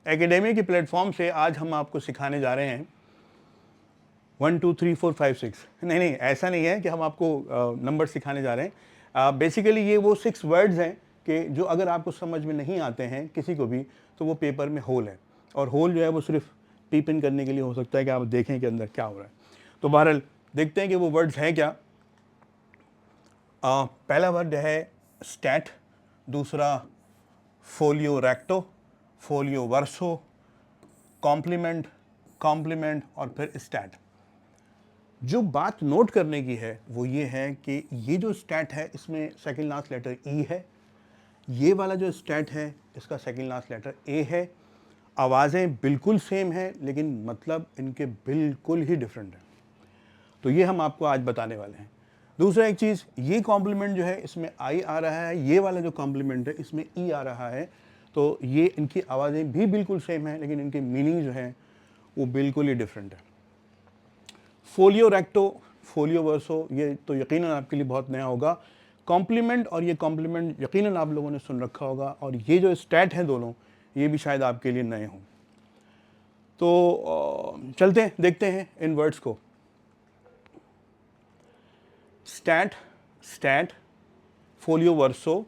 Academy के platform से आज हम आपको सिखाने जा रहे हैं 1 2 3 4 5 6। नहीं, ऐसा नहीं है कि हम आपको नंबर सिखाने जा रहे हैं। बेसिकली ये वो 6 वर्ड्स हैं कि जो अगर आपको समझ में नहीं आते हैं किसी को भी, तो वो पेपर में होल है, और होल जो है वो सिर्फ पीप इन करने के लिए हो सकता है कि आप देखें कि अंदर क्या हो रहा है। तो बहरहाल देखते हैं कि वो वर्ड्स हैं क्या। पहला वर्ड है स्टैट, दूसरा folio recto, folio verso, complement, complement और फिर स्टैट। जो बात नोट करने की है वो ये है कि ये जो स्टैट है इसमें सेकंड लास्ट लेटर ई है, ये वाला जो स्टैट है इसका सेकंड लास्ट लेटर ए है। आवाज़ें बिल्कुल सेम हैं लेकिन मतलब इनके बिल्कुल ही डिफरेंट है। तो ये हम आपको आज बताने वाले हैं। दूसरा एक चीज़, ये कॉम्प्लीमेंट जो है इसमें आई आ रहा है, ये वाला जो कॉम्प्लीमेंट है इसमें ई आ रहा है। तो ये इनकी आवाज़ें भी बिल्कुल सेम हैं लेकिन इनके मीनिंग जो है वो बिल्कुल ही डिफरेंट है। फोलियो रेक्टो, फोलियो वर्सो, ये तो यकीनन आपके लिए बहुत नया होगा। कॉम्प्लीमेंट और ये कॉम्प्लीमेंट यकीनन आप लोगों ने सुन रखा होगा, और ये जो स्टैट हैं दोनों, ये भी शायद आपके लिए नए हों। तो चलते हैं, देखते हैं इन वर्ड्स को। Stat, stat, folio verso,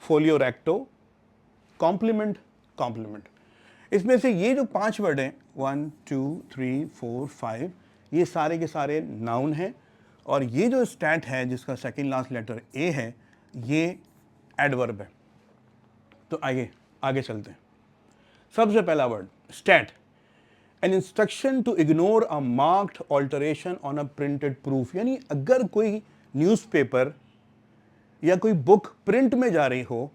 folio recto, complement, complement. इसमें से ये जो 5 वर्ड हैं 1 2 3 4 5, ये सारे के सारे नाउन हैं, और ये जो स्टैट है जिसका सेकंड लास्ट लेटर ए है ये एडवर्ब है। तो आइए आगे चलते हैं। सबसे पहला word stet, an instruction to ignore a marked alteration on a printed proof. यानी अगर कोई न्यूज़पेपर या कोई बुक प्रिंट में जा रही हो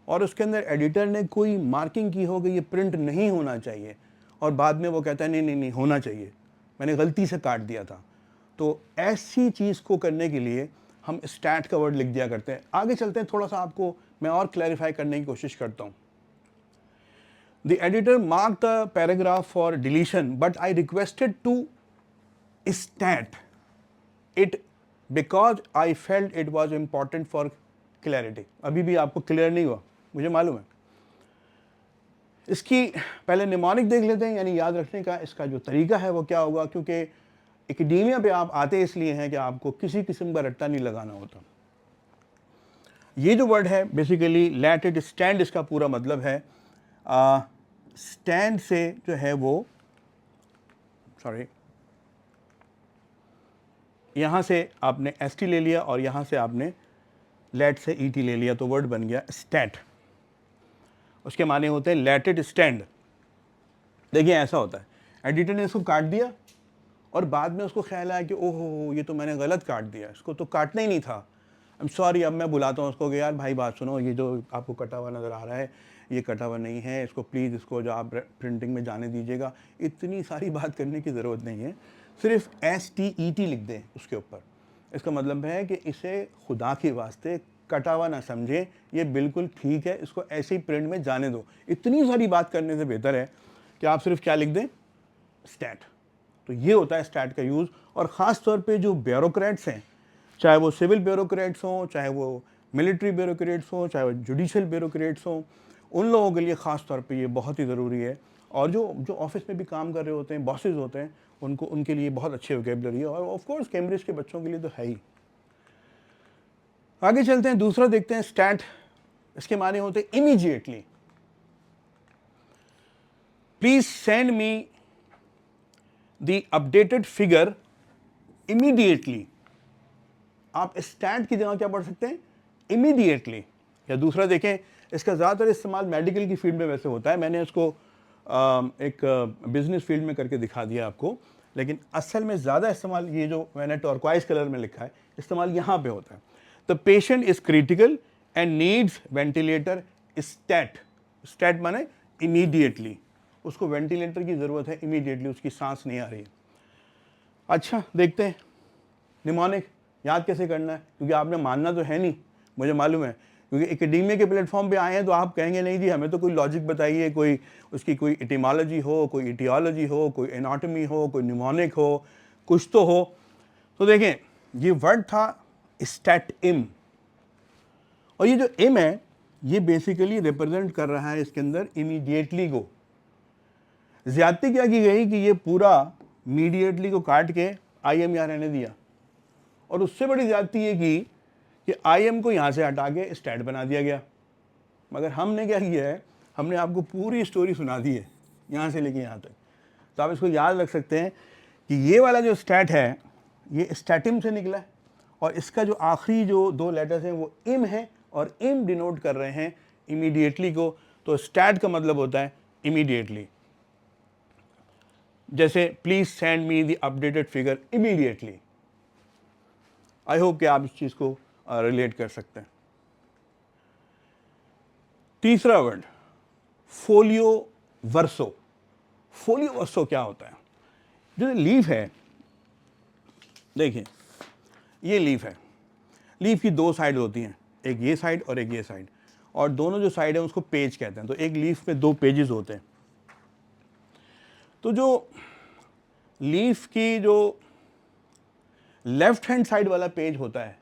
और उसके अंदर एडिटर ने कोई मार्किंग की हो कि ये प्रिंट नहीं होना चाहिए, और बाद में वो कहता है नहीं होना चाहिए, मैंने गलती से काट दिया था, तो ऐसी चीज़ को करने के लिए हम स्टैट का वर्ड लिख दिया करते हैं। आगे चलते हैं, थोड़ा सा आपको मैं और क्लैरिफाई करने की कोशिश करता हूँ। The editor mark the paragraph for deletion but I requested to stet it because I felt it was important for clarity. अभी भी आपको क्लियर नहीं हुआ, मुझे मालूम है। इसकी पहले निमोनिक देख लेते हैं, यानी याद रखने का इसका जो तरीका है वो क्या होगा, क्योंकि एकेडेमिया पे आप आते इसलिए हैं कि आपको किसी किस्म का रट्टा नहीं लगाना होता। ये जो वर्ड है बेसिकली लेट इट स्टैंड, इसका पूरा मतलब है स्टैंड से जो है वो, सॉरी, यहाँ से आपने एस टी ले लिया और यहाँ से आपने लेट से ई टी ले लिया, तो वर्ड बन गया स्टैट। उसके माने होते हैं लेट इट स्टैंड। देखिए ऐसा होता है, एडिटर ने इसको काट दिया और बाद में उसको ख्याल आया कि ओहो ये तो मैंने गलत काट दिया, इसको तो काटना ही नहीं था, आई एम सॉरी। अब मैं बुलाता हूँ उसको कि यार भाई बात सुनो, ये जो आपको कटा हुआ नज़र आ रहा है ये कटा हुआ नहीं है, इसको प्लीज़ इसको जो आप प्रिंटिंग में जाने दीजिएगा। इतनी सारी बात करने की ज़रूरत नहीं है, सिर्फ STET लिख दें उसके ऊपर। इसका मतलब है कि इसे खुदा के वास्ते कटा हुआ ना समझें, ये बिल्कुल ठीक है, इसको ऐसे ही प्रिंट में जाने दो। इतनी सारी बात करने से बेहतर है कि आप सिर्फ क्या लिख दें, स्टैट। तो ये होता है स्टैट का यूज़। और ख़ास तौर पे जो ब्यूरोक्रेट्स हैं, चाहे वो सिविल ब्यूरोक्रेट्स हों, चाहे वो मिलिट्री ब्यूरोक्रेट्स हों, चाहे वो जुडिशल ब्यूरोक्रेट्स हों, उन लोगों के लिए ख़ास तौर पे ये बहुत ही ज़रूरी है। और जो ऑफिस में भी काम कर रहे होते हैं, बॉसेस होते हैं, उनके लिए बहुत अच्छी वोकैबुलरी है, और ऑफ कोर्स कैम्ब्रिज के बच्चों के लिए तो है ही। आगे चलते हैं, दूसरा देखते हैं स्टैट। इसके माने होते हैं immediately. Please send me the updated figure immediately. आप स्टैट की जगह क्या पढ़ सकते हैं, इमीडिएटली। या दूसरा देखें, इसका ज़्यादातर इस्तेमाल मेडिकल की फील्ड में वैसे होता है, मैंने इसको एक बिजनेस फील्ड में करके दिखा दिया आपको, लेकिन असल में ज़्यादा इस्तेमाल ये जो मैंने टर्क्वाइज कलर में लिखा है, इस्तेमाल यहाँ पे होता है। The patient is critical and needs ventilator stat. Stat माने इमीडिएटली, उसको वेंटिलेटर की ज़रूरत है, इमीडिएटली उसकी सांस नहीं आ रही है। अच्छा देखते हैं निमोनिक याद कैसे करना है, क्योंकि आपने मानना तो है नहीं, मुझे मालूम है, क्योंकि एकेडेमिया के प्लेटफॉर्म पे आए हैं तो आप कहेंगे नहीं जी हमें तो कोई लॉजिक बताइए, कोई उसकी कोई एटिमोलॉजी हो, कोई इटियोलॉजी हो, कोई एनाटॉमी हो, कोई निमोनिक हो, कुछ तो हो। तो देखें ये वर्ड था स्टैट इम, और ये जो इम है ये बेसिकली रिप्रेजेंट कर रहा है इसके अंदर इमीडिएटली को। ज्यादती क्या की गई कि ये पूरा मीडिएटली को काट के आई एम यहाँ रहने दिया, और उससे बड़ी ज्यादती ये की कि आई एम को यहाँ से हटा के स्टैट बना दिया गया। मगर हमने क्या किया है, हमने आपको पूरी स्टोरी सुना दी है यहाँ से लेके यहाँ तक। तो आप इसको याद रख सकते हैं कि ये वाला जो स्टैट है ये स्टैटिम से निकला है, और इसका जो आखिरी जो 2 लेटर्स हैं वो इम है, और इम डिनोट कर रहे हैं इमीडिएटली को। तो स्टैट का मतलब होता है इमीडिएटली। जैसे please send me the updated figure immediately. I hope कि आप इस चीज को रिलेट कर सकते हैं। तीसरा word folio verso. Folio verso क्या होता है? जो लीफ है, देखिए ये लीफ है, लीफ की 2 साइड होती हैं, एक ये साइड और एक ये साइड, और दोनों जो साइड है उसको पेज कहते हैं। तो एक लीफ में 2 पेजेस होते हैं। तो जो लीफ की जो लेफ्ट हैंड साइड वाला पेज होता है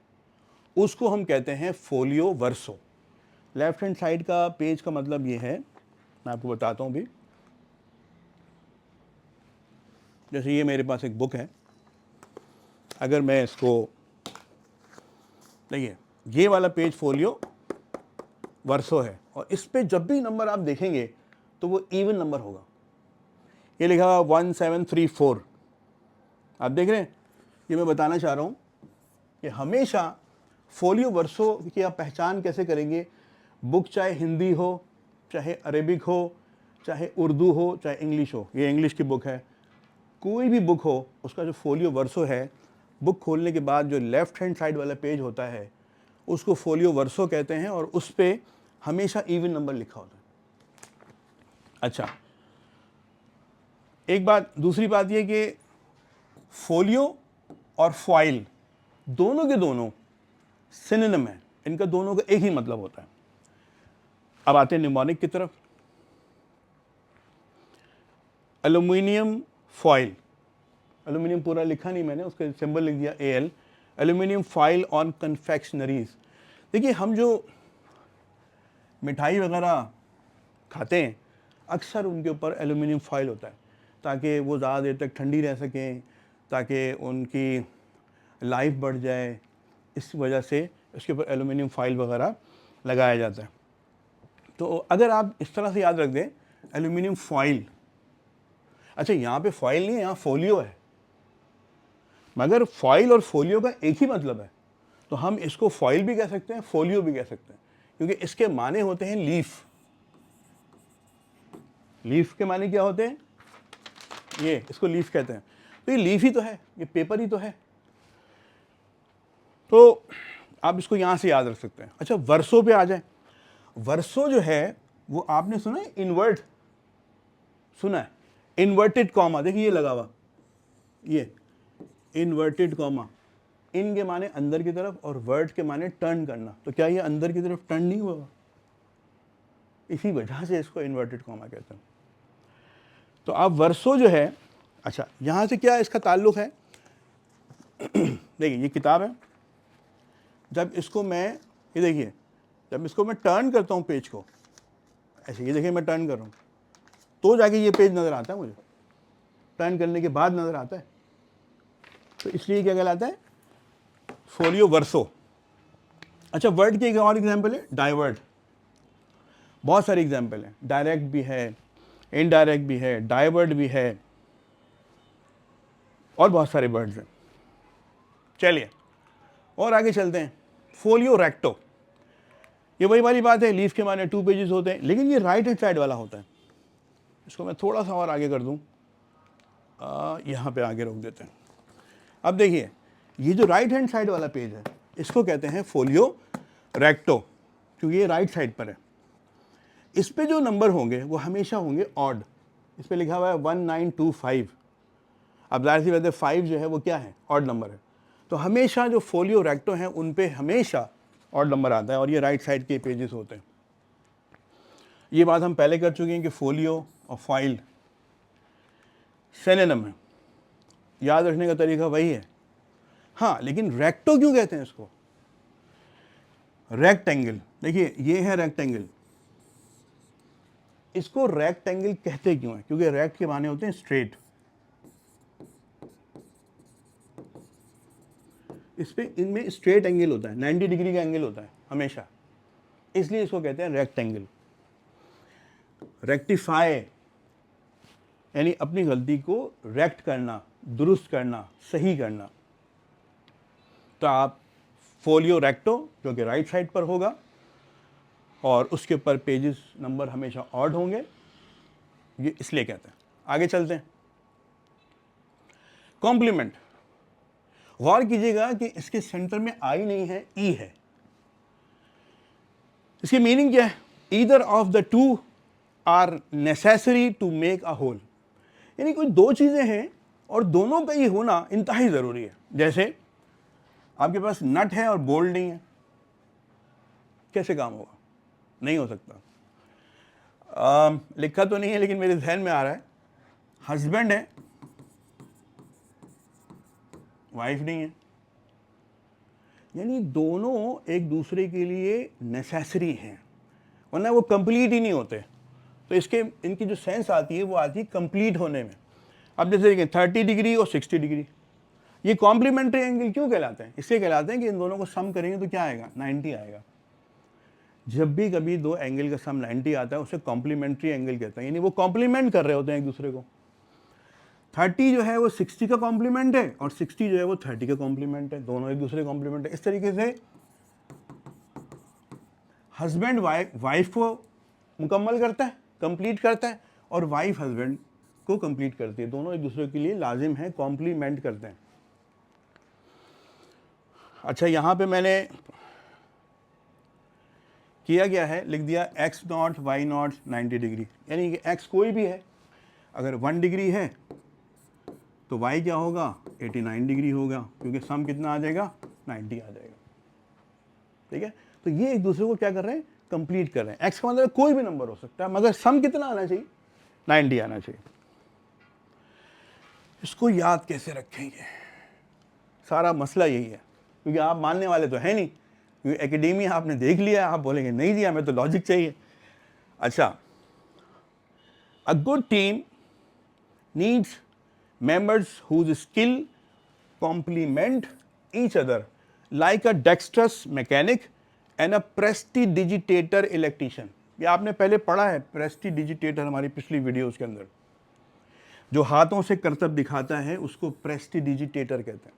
उसको हम कहते हैं folio verso. Left hand side का पेज का मतलब ये है, मैं आपको बताता हूँ भी। जैसे ये मेरे पास एक बुक है, अगर मैं इसको, देखिए ये वाला पेज फोलियो वर्सो है, और इस पे जब भी नंबर आप देखेंगे तो वो इवन नंबर होगा। ये लिखा हुआ 1734, आप देख रहे हैं। ये मैं बताना चाह रहा हूँ कि हमेशा फोलियो वर्सो की आप पहचान कैसे करेंगे। बुक चाहे हिंदी हो, चाहे अरेबिक हो, चाहे उर्दू हो, चाहे इंग्लिश हो, ये इंग्लिश की बुक है, कोई भी बुक हो, उसका जो फोलियो वर्सो है, बुक खोलने के बाद जो लेफ्ट हैंड साइड वाला पेज होता है उसको फोलियो वर्सो कहते हैं, और उस पर हमेशा इवन नंबर लिखा होता है। अच्छा, एक बात, दूसरी बात यह कि फोलियो और फॉइल दोनों के दोनों सिनोनिम है, इनका दोनों का एक ही मतलब होता है। अब आते हैं निमोनिक की तरफ। एल्यूमिनियम फॉइल, एल्यूमिनियम पूरा लिखा नहीं मैंने, उसका सिंबल लिख दिया AL, aluminium foil on confectioneries. देखिए हम जो मिठाई वगैरह खाते हैं अक्सर उनके ऊपर एल्यूमिनियम फॉइल होता है, ताकि वो ज़्यादा देर तक ठंडी रह सकें, ताकि उनकी लाइफ बढ़ जाए। इस वजह से इसके ऊपर एल्यूमिनियम फॉइल वगैरह लगाया जाता है। तो अगर आप इस तरह से याद रख दें एल्यूमिनियम फॉइल, अच्छा यहाँ पे फॉइल नहीं है, यहाँ फोलियो है, मगर फॉइल और फोलियो का एक ही मतलब है, तो हम इसको फॉइल भी कह सकते हैं, फोलियो भी कह सकते हैं, क्योंकि इसके माने होते हैं लीफ। लीफ के माने क्या होते हैं? ये, इसको लीफ कहते हैं। तो ये लीफ ही तो है, ये पेपर ही तो है, तो आप इसको यहां से याद रख सकते हैं। अच्छा, वर्सो पे आ जाए। वर्सो जो है वो आपने सुना है, इन्वर्ट सुना है, इन्वर्टेड कॉमा, देखिए ये लगा हुआ, ये इन्वर्टेड कॉमा, इन के माने अंदर की तरफ और वर्ट के माने टर्न करना। तो क्या ये अंदर की तरफ टर्न नहीं हुआ? इसी वजह से इसको इन्वर्टेड कॉमा कहते हैं। तो आप वर्सो जो है, अच्छा यहां से क्या इसका ताल्लुक है? देखिए ये किताब है, जब इसको मैं, ये देखिए जब इसको मैं टर्न करता हूं पेज को ऐसे, ये देखिए मैं टर्न कर रहा हूं तो जाके ये पेज नजर आता है मुझे, टर्न करने के बाद नजर आता है। तो इसलिए क्या कहलाता है? Folio verso. अच्छा, वर्ड की एक और एग्जांपल है डाइवर्ट। बहुत सारे एग्जांपल हैं, डायरेक्ट भी है, इनडायरेक्ट भी है, डाइवर्ट भी है, और बहुत सारे वर्ड्स हैं। चलिए और आगे चलते हैं। फोलियो रेक्टो, ये वही वाली बात है, लीफ के माने 2 पेजेस होते हैं, लेकिन ये राइट हैंड साइड वाला होता है। इसको मैं थोड़ा सा और आगे कर दूं, यहाँ पे आगे रोक देते हैं। अब देखिए ये जो राइट हैंड साइड वाला पेज है इसको कहते हैं फोलियो रेक्टो, क्योंकि ये राइट साइड पर है। इस पे जो नंबर होंगे वो हमेशा होंगे ऑड। इस पे लिखा हुआ है 1925। अब जाहिर सी बात है 5 जो है वो क्या है? ऑड नंबर है। तो हमेशा जो फोलियो रेक्टो हैं उन पे हमेशा ऑड नंबर आता है, और ये राइट साइड के पेजेस होते हैं। ये बात हम पहले कर चुके हैं कि फोलियो और फाइल सिनोनिम है, याद रखने का तरीका वही है। हाँ, लेकिन रेक्टो क्यों कहते हैं इसको? रेक्टेंगल, देखिए ये है रेक्टेंगल, इसको रेक्टेंगल कहते क्यों है? क्योंकि रेक्ट के माने होते हैं स्ट्रेट, इस पे इनमें स्ट्रेट एंगल होता है, 90 डिग्री का एंगल होता है हमेशा, इसलिए इसको कहते हैं रेक्टेंगल। रेक्टिफाई यानी अपनी गलती को रेक्ट करना, दुरुस्त करना, सही करना। तो आप फोलियो रेक्टो जो कि राइट साइड पर होगा और उसके ऊपर पेजेस नंबर हमेशा ऑड होंगे, ये इसलिए कहते हैं। आगे चलते हैं। कॉम्प्लीमेंट, गौर कीजिएगा कि इसके सेंटर में आई नहीं है, ई है। इसकी मीनिंग क्या है? Either of the two are necessary to make a whole, यानी कोई दो चीजें हैं और दोनों का ही होना इंतहाई जरूरी है। जैसे आपके पास नट है और बोल्ट नहीं है, कैसे काम होगा? नहीं हो सकता। लिखा तो नहीं है लेकिन मेरे ध्यान में आ रहा है, हस्बैंड है, वाइफ नहीं है, यानी दोनों एक दूसरे के लिए नेसेसरी हैं, वरना वो कंप्लीट ही नहीं होते। तो इसके इनकी जो सेंस आती है वो आती है कंप्लीट होने में। अब जैसे देखिए 30 डिग्री और 60 डिग्री, ये कॉम्प्लीमेंट्री एंगल क्यों कहलाते हैं? इसलिए कहलाते हैं कि इन दोनों को सम करेंगे तो क्या आएगा? 90 आएगा। जब भी कभी दो एंगल का सम 90 आता है उसे कॉम्प्लीमेंट्री एंगल कहते हैं, यानी वो कॉम्प्लीमेंट कर रहे होते हैं एक दूसरे को। 30 जो है वो 60 का कॉम्प्लीमेंट है और 60 जो है वो 30 का कॉम्प्लीमेंट है, दोनों एक दूसरे कॉम्प्लीमेंट है। इस तरीके से हस्बैंड वाइफ को मुकम्मल करता है, कंप्लीट करता है, और वाइफ हस्बैंड को कंप्लीट करती है, दोनों एक दूसरे के लिए लाजिम है, कॉम्प्लीमेंट करते हैं। अच्छा, यहाँ पे मैंने किया गया है, लिख दिया x not y not 90 degree, यानी कि x कोई भी है, अगर 1 डिग्री है तो y क्या होगा? 89 डिग्री होगा, क्योंकि सम कितना आ जाएगा? 90 आ जाएगा। ठीक है, तो ये एक दूसरे को क्या कर रहे हैं? कंप्लीट कर रहे हैं। x का मतलब कोई भी नंबर हो सकता है, मगर सम कितना आना चाहिए? 90 आना चाहिए। इसको याद कैसे रखेंगे? सारा मसला यही है, क्योंकि आप मानने वाले तो है नहीं, क्योंकि एकेडेमिया आपने देख लिया, आप बोलेंगे नहीं दिया, हमें तो लॉजिक चाहिए। अच्छा, a good team needs members whose skill complement each other like a dexterous mechanic and a prestidigitator electrician। ये आपने पहले पढ़ा है, प्रेस्टिडिजिटेटर, हमारी पिछली वीडियोस के अंदर। जो हाथों से करतब दिखाता है उसको प्रेस्टिडिजिटेटर कहते हैं।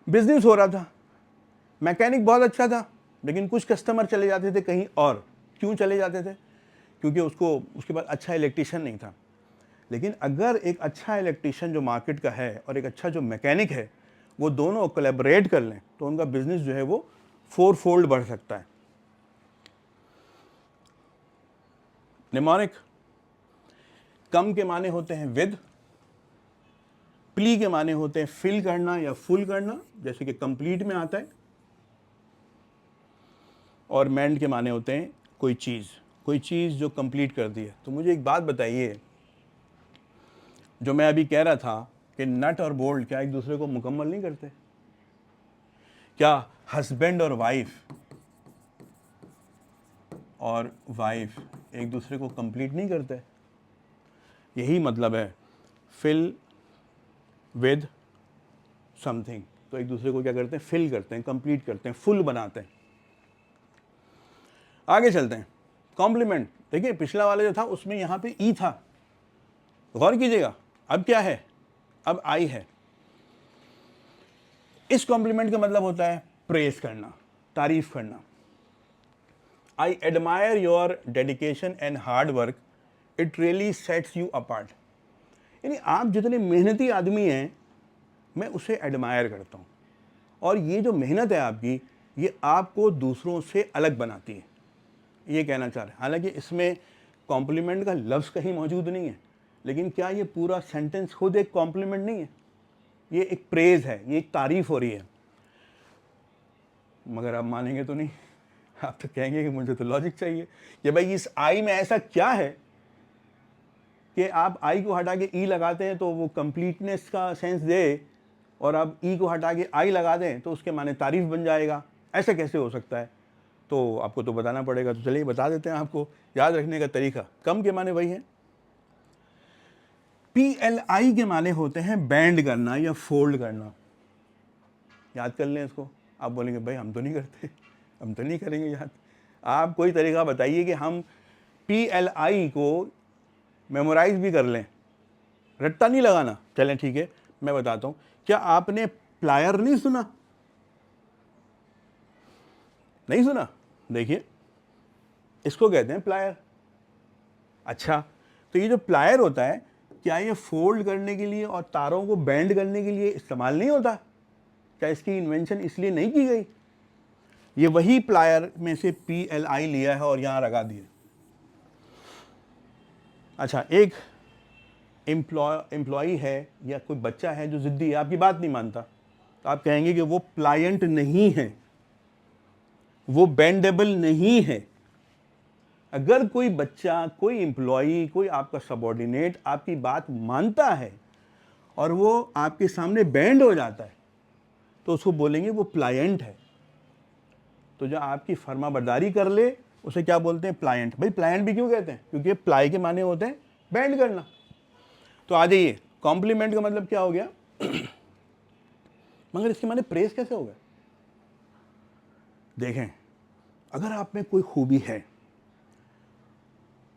बिजनेस हो रहा था, मैकेनिक बहुत अच्छा था, लेकिन कुछ कस्टमर चले जाते थे कहीं और। क्यों चले जाते थे? क्योंकि उसको उसके बाद अच्छा इलेक्ट्रीशियन नहीं था। लेकिन अगर एक अच्छा इलेक्ट्रीशियन जो मार्केट का है और एक अच्छा जो मैकेनिक है, वो दोनों कोलैबोरेट कर लें तो उनका बिजनेस जो है वो 4 फोल्ड बढ़ सकता है। निमोनिक, कम के माने होते हैं विद, प्ली के माने होते हैं फिल करना या फुल करना, जैसे कि कंप्लीट में आता है, और मेंड के माने होते हैं कोई चीज़ जो कंप्लीट कर दी है। तो मुझे एक बात बताइए, जो मैं अभी कह रहा था कि नट और बोल्ट क्या एक दूसरे को मुकम्मल नहीं करते? क्या हस्बैंड और वाइफ एक दूसरे को कंप्लीट नहीं करते? यही मतलब है फिल विद समथिंग, तो एक दूसरे को क्या करते हैं? फिल करते हैं, कंप्लीट करते हैं, फुल बनाते हैं। आगे चलते हैं। कॉम्प्लीमेंट, देखिए पिछला वाला जो था उसमें यहाँ पे ई था, गौर कीजिएगा। अब क्या है? अब आई है। इस कॉम्प्लीमेंट का मतलब होता है प्रेज करना, तारीफ करना। I admire your dedication and hard work, it really sets you apart. यानी आप जितने मेहनती आदमी हैं, मैं उसे एडमायर करता हूँ, और ये जो मेहनत है आपकी, ये आपको दूसरों से अलग बनाती है, ये कहना चाह रहे हैं। हालांकि इसमें कॉम्प्लीमेंट का लफ्ज़ कहीं मौजूद नहीं है, लेकिन क्या ये पूरा सेंटेंस खुद एक कॉम्प्लीमेंट नहीं है? ये एक प्रेज है, ये एक तारीफ हो रही है। मगर आप मानेंगे तो नहीं, आप तो कहेंगे कि मुझे तो लॉजिक चाहिए कि भाई इस आई में ऐसा क्या है कि आप आई को हटा के ई लगाते हैं तो वो कंप्लीटनेस का सेंस दे, और आप ई को हटा के आई लगा दें तो उसके माने तारीफ बन जाएगा। ऐसा कैसे हो सकता है? तो आपको तो बताना पड़ेगा, तो चलिए बता देते हैं आपको याद रखने का तरीका। कम के माने वही हैं। PLI के माने होते हैं बैंड करना या फोल्ड करना। याद कर लें इसको। आप बोलेंगे भाई हम तो नहीं करते, हम तो नहीं करेंगे याद। आप कोई तरीका बताइए कि हम PLI को मेमोराइज भी कर लें, रट्टा नहीं लगाना। चलें ठीक है, मैं बताता हूँ। क्या आपने प्लायर नहीं सुना? नहीं सुना? देखिए, इसको कहते हैं प्लायर। अच्छा, तो ये जो प्लायर होता है, क्या ये फोल्ड करने के लिए और तारों को बैंड करने के लिए इस्तेमाल नहीं होता? क्या इसकी इन्वेंशन इसलिए नहीं की गई? ये वही प्लायर में से PLI लिया है और यहां लगा दिया। अच्छा, एक एम्प्लॉय है या कोई बच्चा है जो जिद्दी है, आपकी बात नहीं मानता, तो आप कहेंगे कि वो प्लायंट नहीं है, वो बेंडेबल नहीं है। अगर कोई बच्चा, कोई एम्प्लॉय, कोई आपका सबॉर्डिनेट आपकी बात मानता है और वो आपके सामने बैंड हो जाता है, तो उसको बोलेंगे वो प्लायंट है। तो जो आपकी फर्माबरदारी कर ले उसे क्या बोलते हैं? प्लायंट। भाई प्लायंट भी क्यों कहते हैं? क्योंकि प्लाई के माने होते हैं बैंड करना। तो आ जाइए, कॉम्प्लीमेंट का मतलब क्या हो गया? मगर इसके माने प्रेस कैसे हो गए? देखें, अगर आप में कोई खूबी है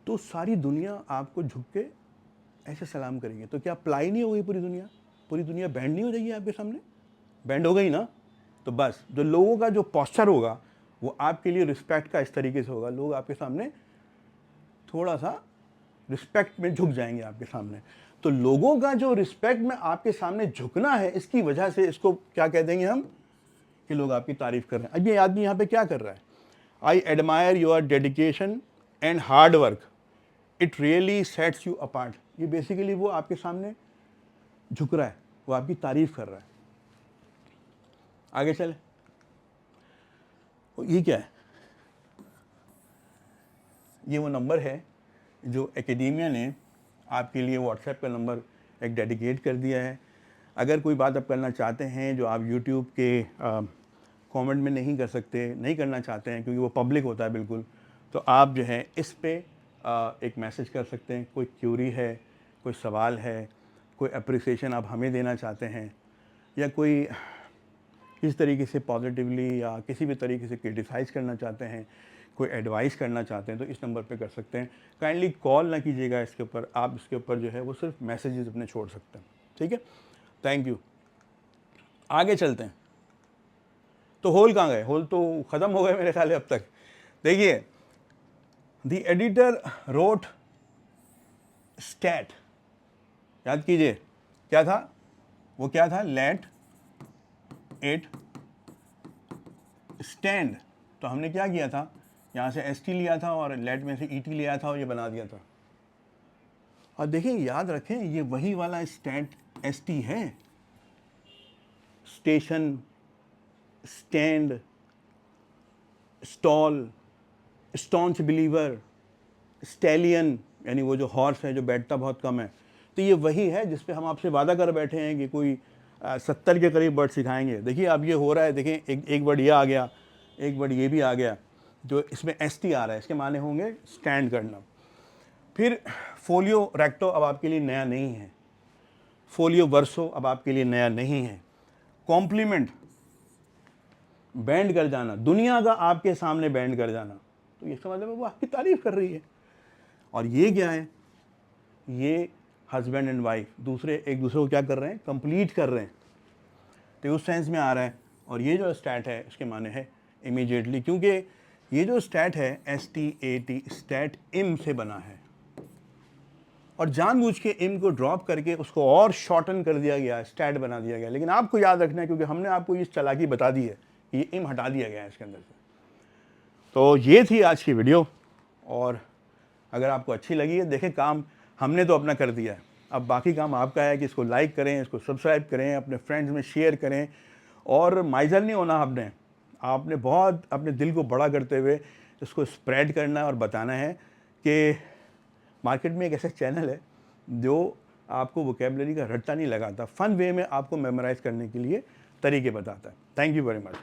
तो सारी दुनिया आपको झुक के ऐसे सलाम करेंगे। तो क्या प्लाई नहीं हो गई पूरी दुनिया? पूरी दुनिया बैंड नहीं हो जाएगी आपके सामने? बैंड हो गई ना? तो बस जो लोगों का जो पॉस्चर होगा वो आपके लिए रिस्पेक्ट का इस तरीके से होगा, लोग आपके सामने थोड़ा सा रिस्पेक्ट में झुक जाएंगे आपके सामने। तो लोगों का जो रिस्पेक्ट में आपके सामने झुकना है, इसकी वजह से इसको क्या कह देंगे हम? कि लोग आपकी तारीफ कर रहे हैं। अब ये आदमी यहाँ पे क्या कर रहा है? I admire your dedication and hard work, it really sets you apart. ये बेसिकली वो आपके सामने झुक रहा है, वो आपकी तारीफ कर रहा है। आगे चले, ये क्या है? ये वो नंबर है जो एकेडेमिया ने आपके लिए व्हाट्सएप का नंबर एक डेडिकेट कर दिया है। अगर कोई बात आप करना चाहते हैं जो आप यूट्यूब के कमेंट में नहीं कर सकते, नहीं करना चाहते हैं क्योंकि वो पब्लिक होता है बिल्कुल, तो आप जो है इस पे एक मैसेज कर सकते हैं। कोई क्यूरी है, कोई सवाल है, कोई अप्रिसिएशन आप हमें देना चाहते हैं, या कोई किस तरीके से पॉजिटिवली या किसी भी तरीके से क्रिटिसाइज़ करना चाहते हैं, कोई एडवाइस करना चाहते हैं, तो इस नंबर पे कर सकते हैं। काइंडली कॉल ना कीजिएगा इसके ऊपर, आप इसके ऊपर जो है वो सिर्फ मैसेजेस अपने छोड़ सकते हैं। ठीक है, थैंक यू। आगे चलते हैं। तो होल कहाँ गए? होल तो ख़त्म हो गए मेरे ख्याल है अब तक। देखिए, द एडिटर रोट स्टैट, याद कीजिए क्या था वो? क्या था? Let it stand. तो हमने क्या किया था? यहाँ से ST लिया था और लेट में से ET लिया था और ये बना दिया था। और देखिए, याद रखें, ये वही वाला स्टैंड ST है। Station, stand, stall, staunch believer, stallion यानी वो जो हॉर्स है जो बैठता बहुत कम है। तो ये वही है जिस पे हम आपसे वादा कर बैठे हैं कि कोई 70 के करीब वर्ड सिखाएंगे। देखिए अब ये हो रहा है, देखें एक वर्ड ये आ गया, एक वर्ड ये भी आ गया, जो इसमें ST आ रहा है, इसके माने होंगे स्टैंड करना। फिर फोलियो रेक्टो अब आपके लिए नया नहीं है, फोलियो वर्सो अब आपके लिए नया नहीं है। कॉम्प्लीमेंट, बैंड कर जाना, दुनिया का आपके सामने बैंड कर जाना, तो इसका मतलब वो आपकी तारीफ कर रही है। और ये क्या है? ये हस्बैंड एंड वाइफ दूसरे एक दूसरे को क्या कर रहे हैं? कंप्लीट कर रहे हैं, तो उस सेंस में आ रहा है। और ये जो स्टैट है इसके माने है इमीडिएटली, क्योंकि ये जो स्टैट है STAT स्टैट इम से बना है, और जानबूझ के इम को ड्रॉप करके उसको और शॉर्टन कर दिया गया, स्टैट बना दिया गया। लेकिन आपको याद रखना है, क्योंकि हमने आपको ये चालाकी बता दी है कि ये इम हटा दिया गया है इसके अंदर से। तो ये थी आज की वीडियो, और अगर आपको अच्छी लगी है, देखें काम हमने तो अपना कर दिया है, अब बाकी काम आपका है कि इसको लाइक करें, इसको सब्सक्राइब करें, अपने फ्रेंड्स में शेयर करें। और माइजर नहीं होना आपने बहुत अपने दिल को बड़ा करते हुए इसको स्प्रेड करना है और बताना है कि मार्केट में एक ऐसा चैनल है जो आपको वोकेबलरी का रट्टा नहीं लगाता, फन वे में आपको मेमोराइज़ करने के लिए तरीके बताता है। Thank you very much.